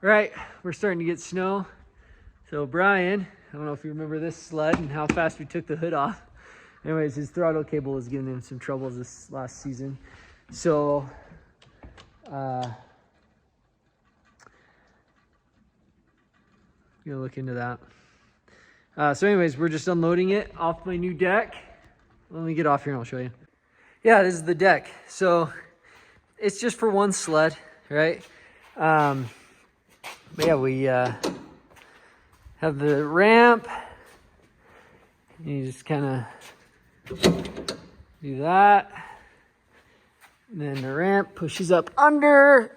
All right, we're starting to get snow. So Brian, I don't know if you remember this sled and how fast we took the hood off. Anyways, his throttle cable was giving him some troubles this last season. So, gonna look into that. So anyways, we're just unloading it off my new deck. Let me get off here and I'll show you. Yeah, this is the deck. So it's just for one sled, right? But yeah, we have the ramp. You just kind of do that. And then the ramp pushes up under.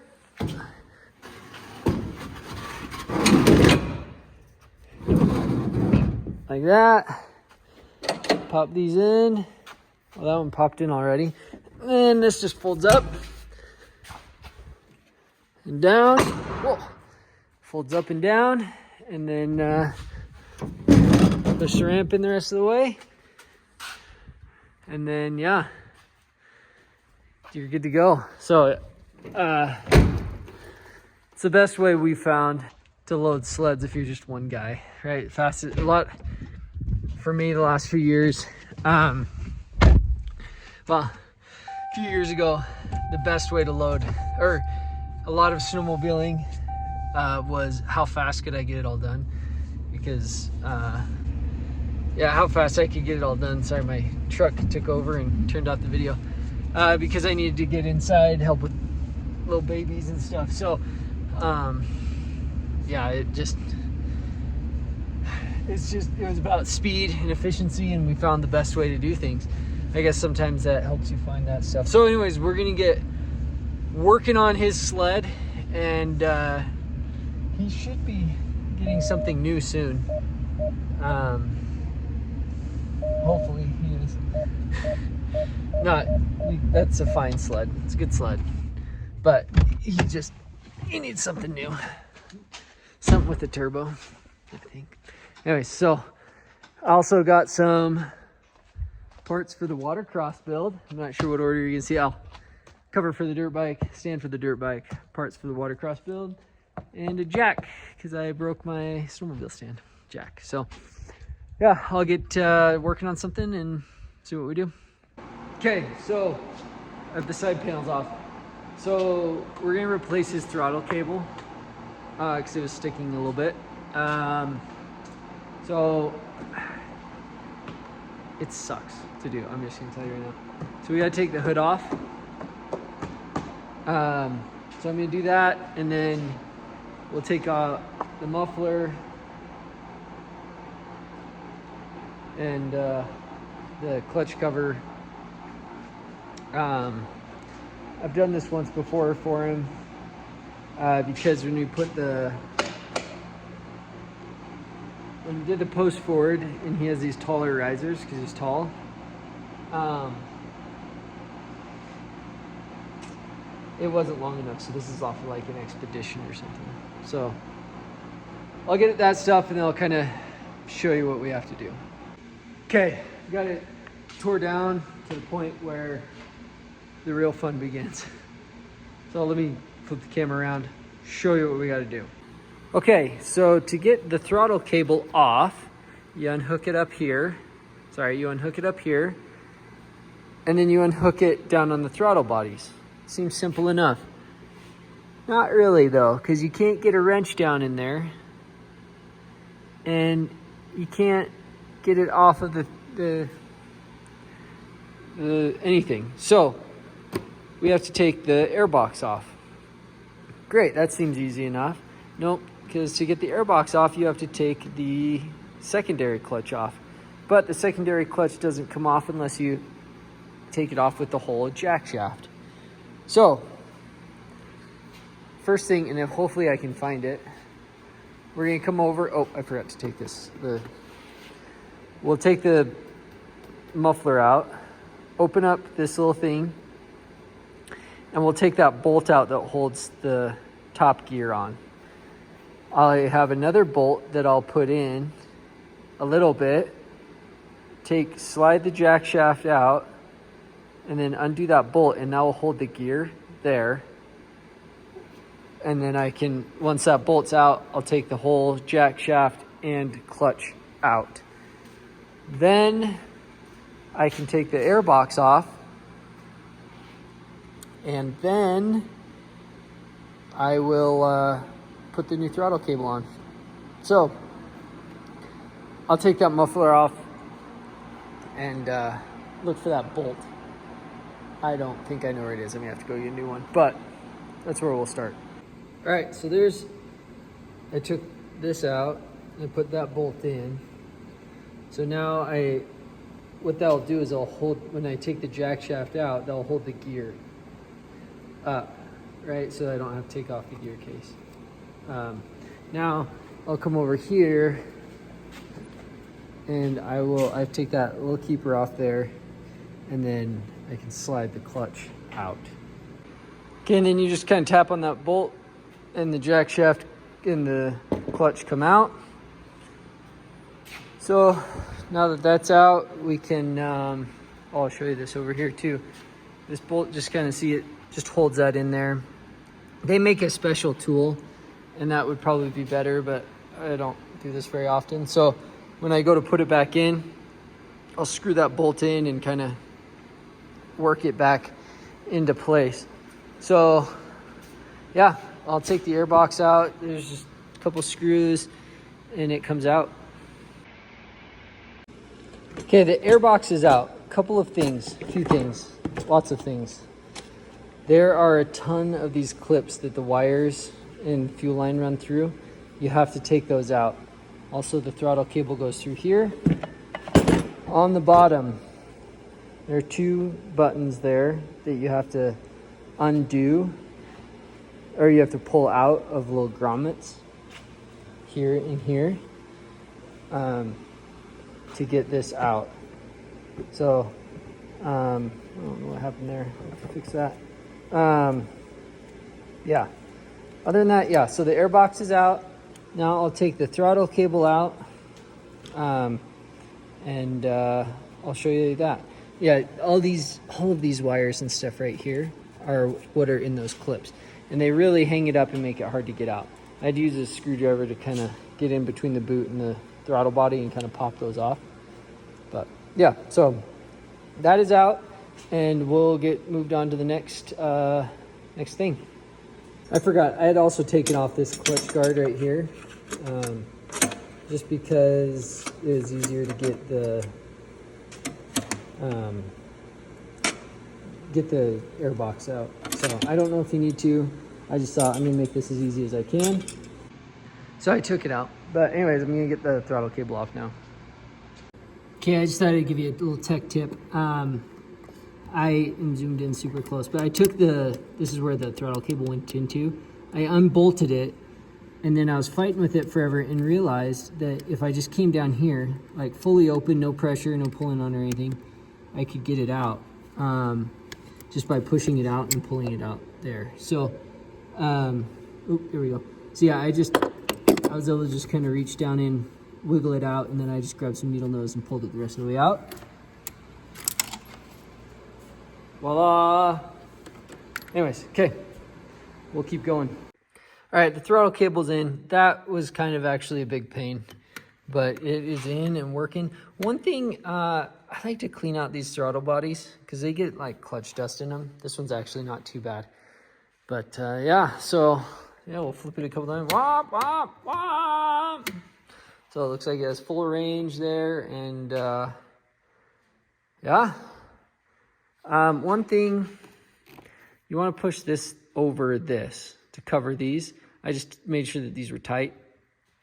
Like that. Pop these in. Well, that one popped in already. And then this just folds up and down. Whoa. Folds up and down. And then push the ramp in the rest of the way. And then, yeah, you're good to go. So it's the best way we found to load sleds if you're just one guy, right? Fastest, a lot for me the last few years. Well, a few years ago, the best way to load, or a lot of snowmobiling, was how fast could I get it all done? Because, yeah, how fast I could get it all done. Sorry, my truck took over and turned off the video. Because I needed to get inside, help with little babies and stuff. So, yeah, it was about speed and efficiency, and we found the best way to do things. I guess sometimes that helps you find that stuff. So anyways, we're gonna get working on his sled, and he should be getting something new soon. Hopefully he is. That's a fine sled. It's a good sled, but he needs something new, something with a turbo, I think. Anyway, so I also got some parts for the watercross build. I'm not sure what order you can see. I'll cover for the dirt bike, stand for the dirt bike, parts for the watercross build, and a jack because I broke my snowmobile stand jack. So yeah, I'll get working on something and see what we do. Okay, so I have the side panels off. So we're gonna replace his throttle cable because it was sticking a little bit. So it sucks to do. I'm just gonna tell you right now. So we gotta take the hood off. So I'm gonna do that, and then we'll take the muffler and the clutch cover. I've done this once before for him because when we did the post forward, and he has these taller risers because he's tall, it wasn't long enough, so this is off of like an expedition or something. So I'll get at that stuff and then I'll kind of show you what we have to do. Okay, got it tore down to the point where the real fun begins. So let me flip the camera around, show you what we got to do. Okay, so to get the throttle cable off, you unhook it up here. You unhook it up here, and then you unhook it down on the throttle bodies. Seems simple enough. Not really though, because you can't get a wrench down in there, and you can't get it off of the anything. So we have to take the air box off. Great, that seems easy enough. Nope, because to get the air box off, you have to take the secondary clutch off. But the secondary clutch doesn't come off unless you take it off with the whole jack shaft. So, first thing, and then hopefully I can find it, we're gonna come over, oh, I forgot to take this. We'll take the muffler out, open up this little thing, and we'll take that bolt out that holds the top gear on. I have another bolt that I'll put in a little bit, slide the jack shaft out, and then undo that bolt, and that will hold the gear there. And then I can, once that bolt's out, I'll take the whole jack shaft and clutch out. Then I can take the air box off, and then I will put the new throttle cable on. So I'll take that muffler off and look for that bolt. I don't think I know where it is. I'm gonna have to go get a new one, but that's where we'll start. All right, so I took this out and put that bolt in. So now what that'll do is I'll hold, when I take the jack shaft out, that'll hold the gear up, right? So I don't have to take off the gear case. Now I'll come over here and I take that little keeper off there, and then I can slide the clutch out. Okay, and then you just kind of tap on that bolt and the jack shaft and the clutch come out. So now that that's out, we can, I'll show you this over here too. This bolt, just kind of see it, just holds that in there. They make a special tool, and that would probably be better, but I don't do this very often. So when I go to put it back in, I'll screw that bolt in and kind of work it back into place. So yeah, I'll take the air box out. There's just a couple screws and it comes out. Okay, the air box is out. A couple of things, a few things, lots of things. There are a ton of these clips that the wires and fuel line run through. You have to take those out. Also, the throttle cable goes through here. On the bottom, there are two buttons there that you have to undo, or you have to pull out of little grommets here and here to get this out. So I don't know what happened there. I have to fix that. Yeah, other than that, yeah, so the air box is out. Now I'll take the throttle cable out, and I'll show you that. Yeah, all of these wires and stuff right here are what are in those clips, and they really hang it up and make it hard to get out. I'd use a screwdriver to kind of get in between the boot and the throttle body and kind of pop those off. But yeah, so that is out, and we'll get moved on to the next thing. I forgot, I had also taken off this clutch guard right here, just because it was easier to get the air box out. So I don't know if you need to. I just thought I'm gonna make this as easy as I can. So I took it out. But anyways, I'm gonna get the throttle cable off now. Okay, I just thought I'd give you a little tech tip. I am zoomed in super close, but I took this is where the throttle cable went into. I unbolted it, and then I was fighting with it forever and realized that if I just came down here, like fully open, no pressure, no pulling on or anything, I could get it out just by pushing it out and pulling it out there. So, here we go. So yeah, I was able to just kind of reach down in, wiggle it out, and then I just grabbed some needle nose and pulled it the rest of the way out. Voila. Anyways, okay, we'll keep going. All right, the throttle cable's in. That was kind of actually a big pain, but it is in and working. One thing, I like to clean out these throttle bodies because they get like clutch dust in them. This one's actually not too bad. But yeah, so yeah, we'll flip it a couple times. Wop, wop, wop. So it looks like it has full range there, and yeah. One thing, you want to push this over this to cover these. I just made sure that these were tight,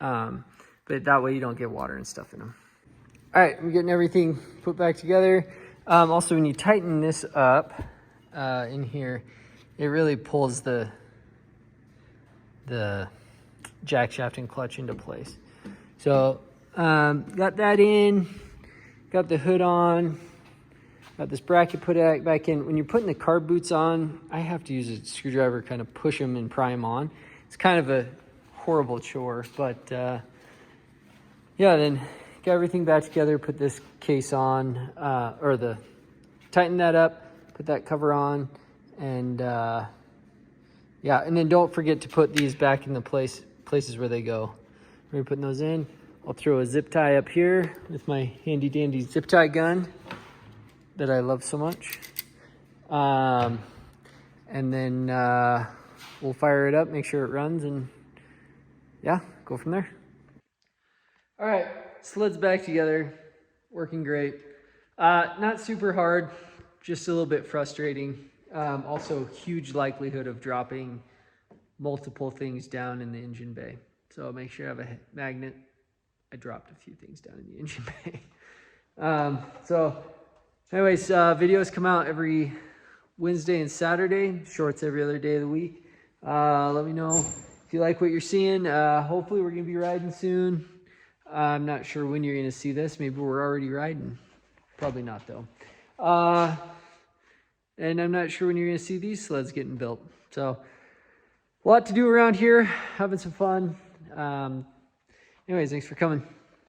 but that way you don't get water and stuff in them. All right, we're getting everything put back together. Also, when you tighten this up in here, it really pulls the jack shaft and clutch into place. So got that in, got the hood on. Got this bracket put back in. When you're putting the carb boots on, I have to use a screwdriver, kind of push them and pry them on. It's kind of a horrible chore, but yeah, then got everything back together, put this case on, tighten that up, put that cover on, and yeah, and then don't forget to put these back in the places where they go. We're putting those in. I'll throw a zip tie up here with my handy dandy zip tie gun that I love so much. And then we'll fire it up, make sure it runs, and yeah, go from there. All right, sled's back together, working great. Not super hard, just a little bit frustrating. Also, huge likelihood of dropping multiple things down in the engine bay. So make sure you have a magnet. I dropped a few things down in the engine bay. So anyways, videos come out every Wednesday and Saturday, shorts every other day of the week. Let me know if you like what you're seeing. Hopefully we're gonna be riding soon. I'm not sure when you're gonna see this. Maybe we're already riding. Probably not though. And I'm not sure when you're gonna see these sleds getting built. So a lot to do around here, having some fun. Anyways, thanks for coming.